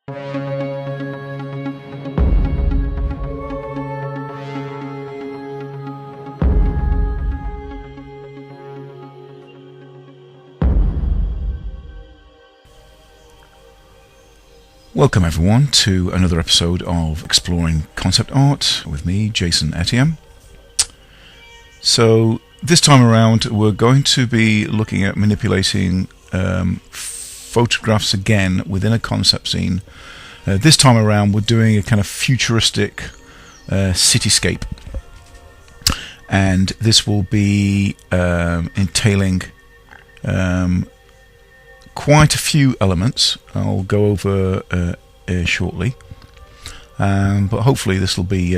Welcome everyone to another episode of Exploring Concept Art with me, Jason Etienne. So this time around we're going to be looking at manipulating photographs again within a concept scene. This time around we're doing a kind of futuristic cityscape, and this will be entailing quite a few elements I'll go over shortly, but hopefully this will be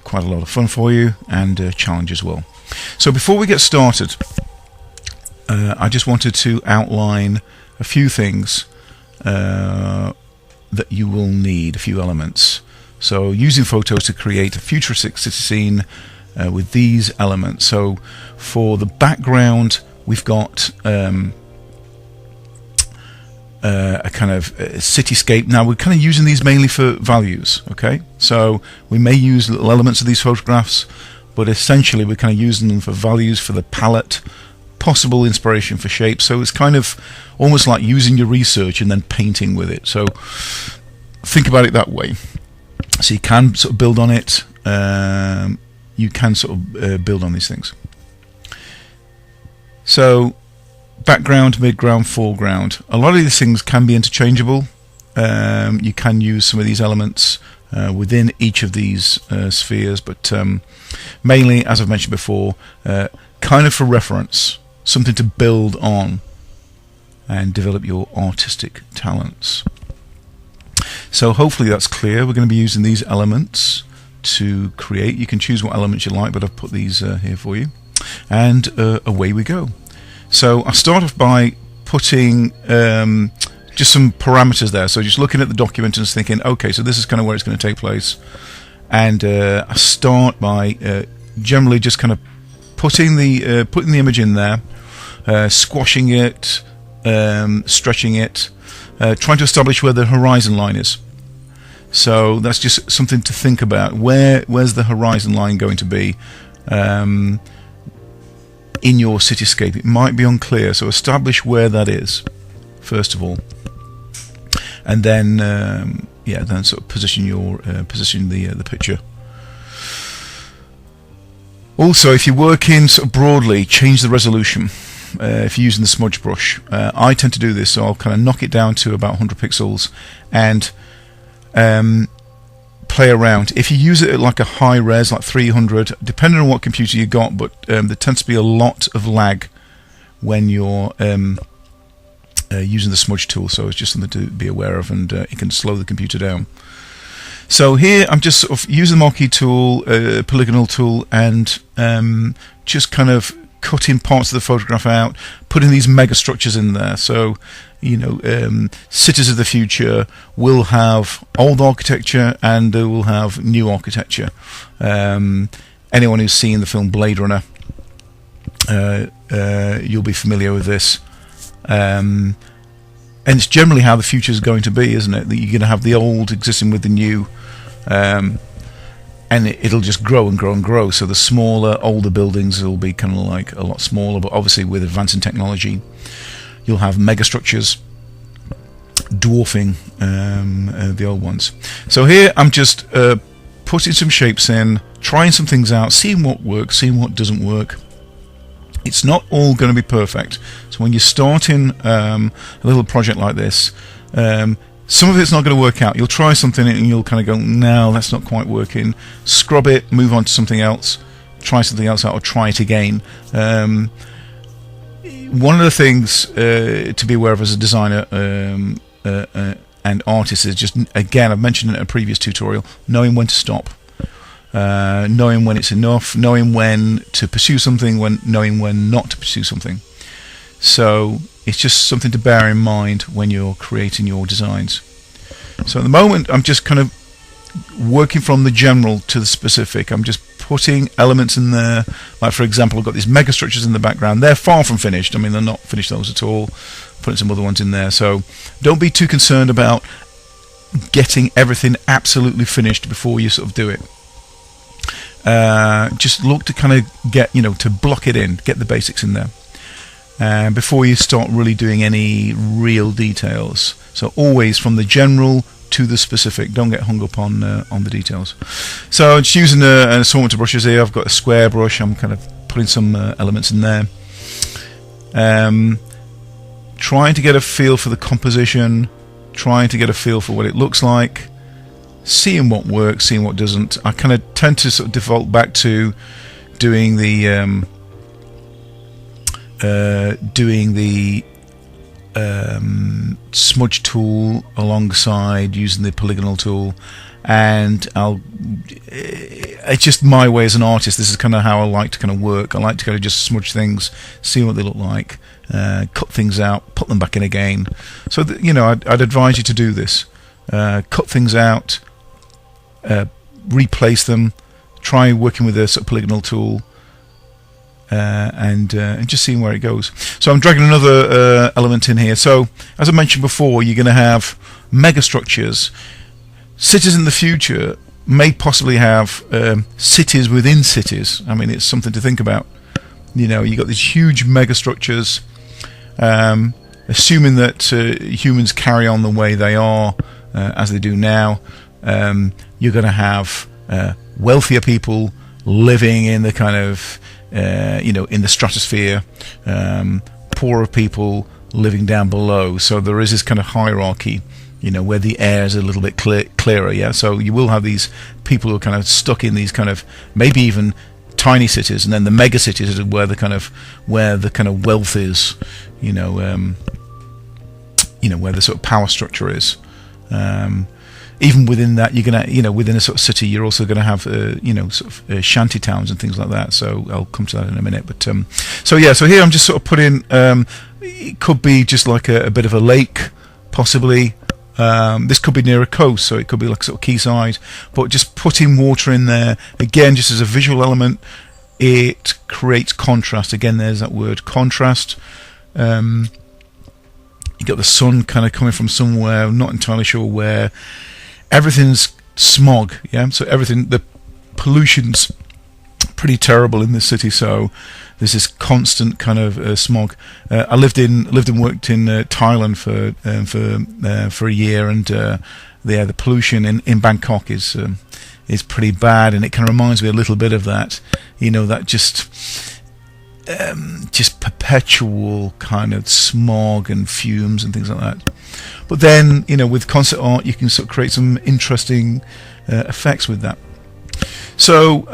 quite a lot of fun for you and a challenge as well. So before we get started, I just wanted to outline a few things that you will need, a few elements. So using photos to create a futuristic city scene with these elements. So for the background we've got a kind of cityscape. Now we're kind of using these mainly for values, okay? So we may use little elements of these photographs, but essentially we're kind of using them for values, for the palette, possible inspiration for shapes. So it's kind of almost like using your research and then painting with it. So think about it that way. So you can sort of build on it. You can sort of build on these things. So background, midground, foreground. A lot of these things can be interchangeable. You can use some of these elements within each of these spheres, but mainly, as I've mentioned before, kind of for reference, something to build on and develop your artistic talents. So hopefully that's clear. We're going to be using these elements to create. You can choose what elements you like, but I've put these here for you. And away we go. So I'll start off by putting just some parameters there. So just looking at the document and just thinking, okay, so this is kind of where it's going to take place. And I start by generally just kind of putting the image in there, squashing it, stretching it, trying to establish where the horizon line is. So that's just something to think about. Where's the horizon line going to be? In your cityscape, it might be unclear, so establish where that is first of all, and then then sort of position the picture. Also, if you're working sort of broadly, change the resolution. If you're using the smudge brush, I tend to do this, so I'll kind of knock it down to about 100 pixels and play around. If you use it at like a high res, like 300, depending on what computer you got, but there tends to be a lot of lag when you're using the smudge tool, so it's just something to be aware of, and it can slow the computer down. So here I'm just sort of using the marquee tool, polygonal tool, and just kind of cutting parts of the photograph out, putting these mega structures in there. So, you know, cities of the future will have old architecture and they will have new architecture. Anyone who's seen the film Blade Runner, you'll be familiar with this. And it's generally how the future is going to be, isn't it? That you're going to have the old existing with the new, and it'll just grow and grow and grow. So the smaller, older buildings will be kind of like a lot smaller, but obviously with advancing technology, you'll have megastructures dwarfing the old ones. So here I'm just putting some shapes in, trying some things out, seeing what works, seeing what doesn't work. It's not all going to be perfect. So when you're starting a little project like this, some of it's not going to work out. You'll try something and you'll kind of go, no, that's not quite working. Scrub it, move on to something else, try something else out, or try it again. One of the things to be aware of as a designer and artist is just, again, I've mentioned in a previous tutorial, knowing when to stop. Knowing when it's enough, knowing when to pursue something, knowing when not to pursue something. So it's just something to bear in mind when you're creating your designs. So at the moment I'm just kind of working from the general to the specific. I'm just putting elements in there, like for example I've got these mega structures in the background. They're far from finished. I mean, they're not finished those at all. Putting some other ones in there, so don't be too concerned about getting everything absolutely finished before you sort of do it. Just look to kind of get, to block it in, get the basics in there before you start really doing any real details. So always from the general to the specific. Don't get hung up on the details. So I'm just using an assortment of brushes here. I've got a square brush. I'm kind of putting some elements in there. Trying to get a feel for the composition, trying to get a feel for what it looks like, seeing what works, seeing what doesn't. I kind of tend to sort of default back to doing the smudge tool alongside using the polygonal tool, and it's just my way as an artist. This is kind of how I like to kind of work. I like to kind of just smudge things, see what they look like, cut things out, put them back in again. So I'd advise you to do this. Cut things out, replace them, try working with a sort of polygonal tool, and just seeing where it goes. So I'm dragging another element in here. So as I mentioned before, you're going to have mega structures. Cities in the future may possibly have cities within cities. I mean, it's something to think about. You've got these huge mega structures. Assuming that humans carry on the way they are as they do now, you're going to have wealthier people living in the kind of in the stratosphere, poorer people living down below. So there is this kind of hierarchy, where the air is a little bit clearer. Yeah, so you will have these people who are kind of stuck in these kind of maybe even tiny cities, and then the mega cities are where the kind of wealth is, where the sort of power structure is. Even within that, you're gonna, within a sort of city, you're also going to have, sort of shanty towns and things like that. So I'll come to that in a minute. But so here I'm just sort of putting. It could be just like a bit of a lake, possibly. This could be near a coast, so it could be like sort of quayside. But just putting water in there again, just as a visual element, it creates contrast. Again, there's that word, contrast. You got the sun kind of coming from somewhere, I'm not entirely sure where. Everything's smog, yeah. So the pollution's pretty terrible in this city. So there's this constant kind of smog. I lived and worked in Thailand for a year, and the pollution in Bangkok is pretty bad, and it kind of reminds me a little bit of that. That just perpetual kind of smog and fumes and things like that. But then, with concept art, you can sort of create some interesting effects with that. So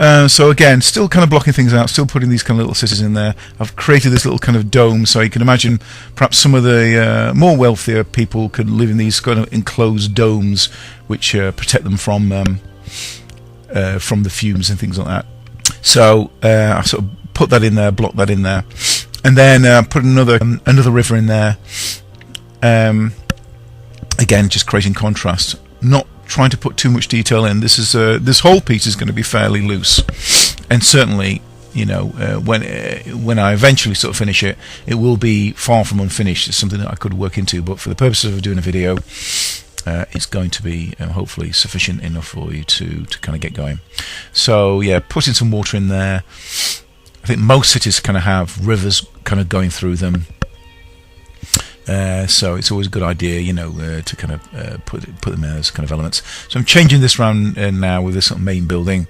again, still kind of blocking things out, still putting these kind of little cities in there. I've created this little kind of dome, so you can imagine perhaps some of the more wealthier people could live in these kind of enclosed domes, which protect them from the fumes and things like that. So I sort of put that in there, block that in there, and then put another river in there. Again, just creating contrast, not trying to put too much detail in. This whole piece is going to be fairly loose, and certainly, when I eventually sort of finish it, it will be far from unfinished. It's something that I could work into, but for the purposes of doing a video, it's going to be hopefully sufficient enough for you to kind of get going. So yeah, putting some water in there. I think most cities kind of have rivers kind of going through them. So it's always a good idea, to kind of put them in as kind of elements. So I'm changing this around now with this sort of main building.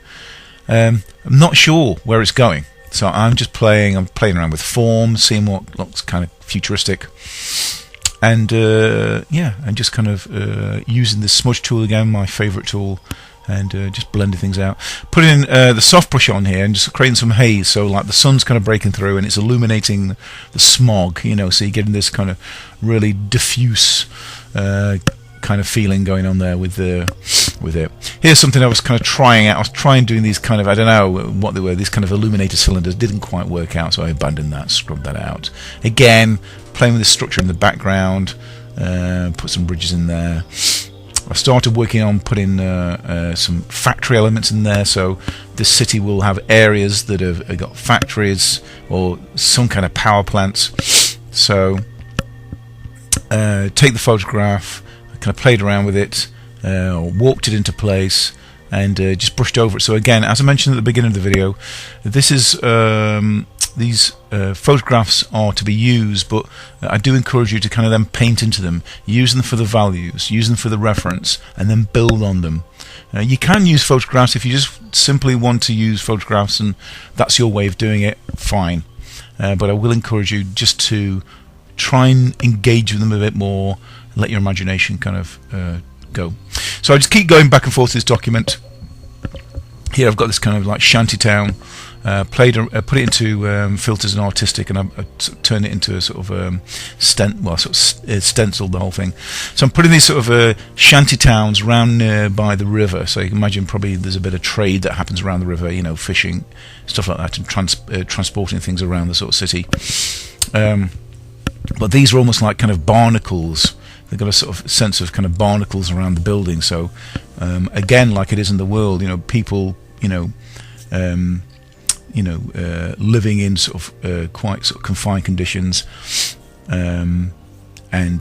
I'm not sure where it's going, so I'm playing around with form, seeing what looks kind of futuristic, and and just kind of using the smudge tool again, my favourite tool, and just blending things out. Putting the soft brush on here and just creating some haze, so like the sun's kind of breaking through and it's illuminating the smog, so you're getting this kind of really diffuse kind of feeling going on there with it. Here's something I was kind of trying out. I was trying doing these kind of, I don't know what they were, these kind of illuminator cylinders. Didn't quite work out, so I abandoned that, scrubbed that out. Again, playing with the structure in the background, put some bridges in there. I started working on putting some factory elements in there, so this city will have areas that have got factories or some kind of power plants. So take the photograph, I kind of played around with it, warped it into place, and just brushed over it. So again, as I mentioned at the beginning of the video, this is these photographs are to be used, but I do encourage you to kind of then paint into them, use them for the values, use them for the reference, and then build on them. You can use photographs if you just simply want to use photographs and that's your way of doing it, fine. But I will encourage you just to try and engage with them a bit more, let your imagination kind of go. So I just keep going back and forth to this document. Here I've got this kind of like shanty town. Put it into filters and artistic, and I turned it into a sort of stenciled the whole thing. So I'm putting these sort of shanty towns around by the river. So you can imagine probably there's a bit of trade that happens around the river, you know, fishing, stuff like that, and transporting things around the sort of city. But these are almost like kind of barnacles. They've got a sort of sense of kind of barnacles around the building. So again, like it is in the world, you know, people, living in sort of quite sort of confined conditions, and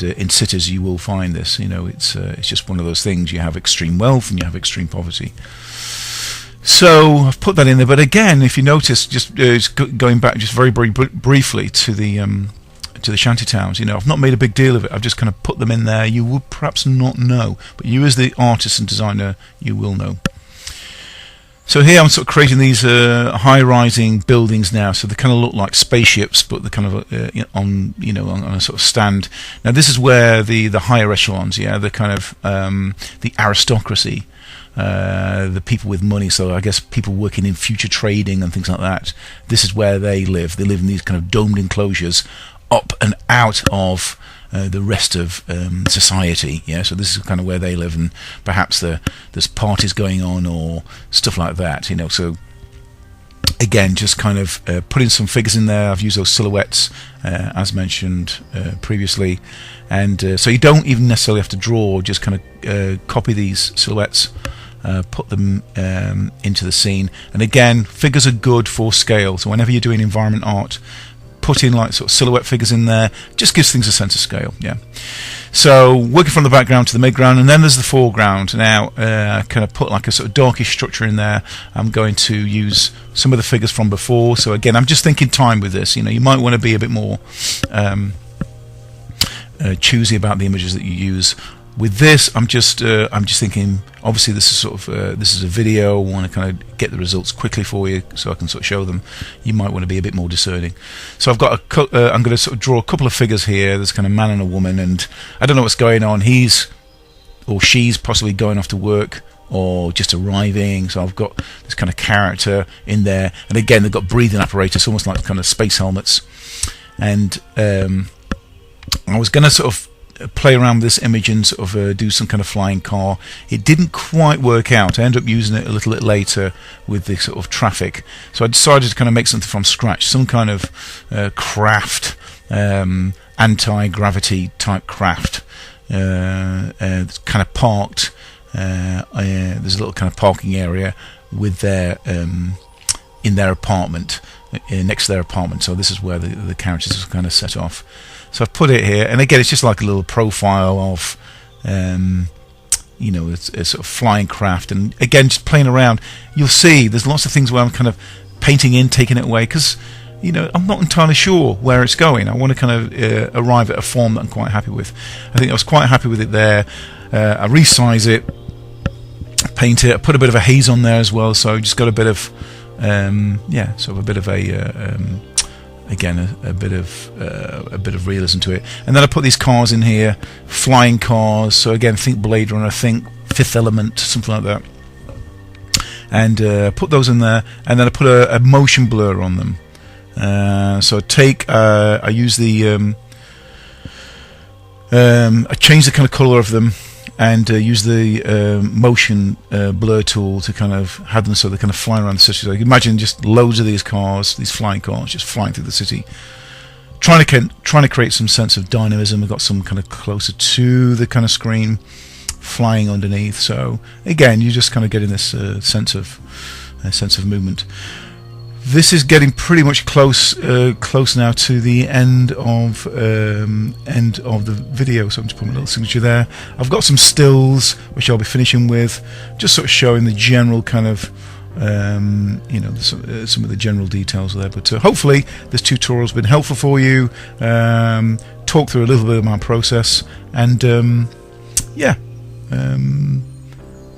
in cities you will find this. You know, it's just one of those things. You have extreme wealth and you have extreme poverty. So I've put that in there. But again, if you notice, just going back just very briefly to the shanty towns, you know, I've not made a big deal of it. I've just kind of put them in there. You would perhaps not know, but you as the artist and designer, you will know. So here I'm sort of creating these high-rising buildings now. So they kind of look like spaceships, but they're kind of on a sort of stand. Now this is where the higher echelons, the kind of the aristocracy, the people with money. So I guess people working in future trading and things like that. This is where they live. They live in these kind of domed enclosures, up and out of the rest of society. So this is kind of where they live, and perhaps there's parties going on or stuff like that. So again, just kind of putting some figures in there. I've used those silhouettes as mentioned previously, and so you don't even necessarily have to draw. Just kind of copy these silhouettes, put them into the scene. And again, figures are good for scale. So whenever you're doing environment art, put in like sort of silhouette figures in there, just gives things a sense of scale. So working from the background to the midground, and then there's the foreground. Now kind of put like a sort of darkish structure in there. I'm going to use some of the figures from before. So again, I'm just thinking time with this. You might want to be a bit more choosy about the images that you use. With this, I'm just thinking. Obviously, this is sort of this is a video. I want to kind of get the results quickly for you, so I can sort of show them. You might want to be a bit more discerning. So I've got I'm going to sort of draw a couple of figures here. There's kind of man and a woman, and I don't know what's going on. He's or she's possibly going off to work or just arriving. So I've got this kind of character in there, and again, they've got breathing apparatus, almost like kind of space helmets. And I was going to sort of play around with this image and sort of do some kind of flying car. It didn't quite work out. I ended up using it a little bit later with the sort of traffic. So I decided to kind of make something from scratch, some kind of craft, anti-gravity type craft, kind of parked. There's a little kind of parking area with their in their apartment, next to their apartment. So this is where the characters are kind of set off. So I've put it here, and again, it's just like a little profile of, it's a sort of flying craft. And again, just playing around, you'll see there's lots of things where I'm kind of painting in, taking it away, because I'm not entirely sure where it's going. I want to kind of arrive at a form that I'm quite happy with. I think I was quite happy with it there. I resize it, paint it, I put a bit of a haze on there as well, so just got a bit of, sort of a bit of a again, a bit of realism to it. And then I put these cars in here, flying cars. So again, think Blade Runner, think Fifth Element, something like that. And put those in there, and then I put a motion blur on them. So I use the I change the kind of color of them, and use the motion blur tool to kind of have them so they're kind of flying around the city. So you can imagine just loads of these cars, these flying cars, just flying through the city, trying to create some sense of dynamism. We've got some kind of closer to the kind of screen, flying underneath. So again, you're just kind of getting this sense of movement. This is getting pretty much close now to the end of the video, so I'm just putting a little signature there. I've got some stills which I'll be finishing with, just sort of showing the general kind of some of the general details there. But hopefully this tutorial's been helpful for you. Talk through a little bit of my process, and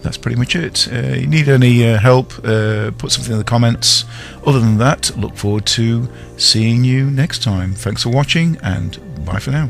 that's pretty much it. You need any help, put something in the comments. Other than that, look forward to seeing you next time. Thanks for watching, and bye for now.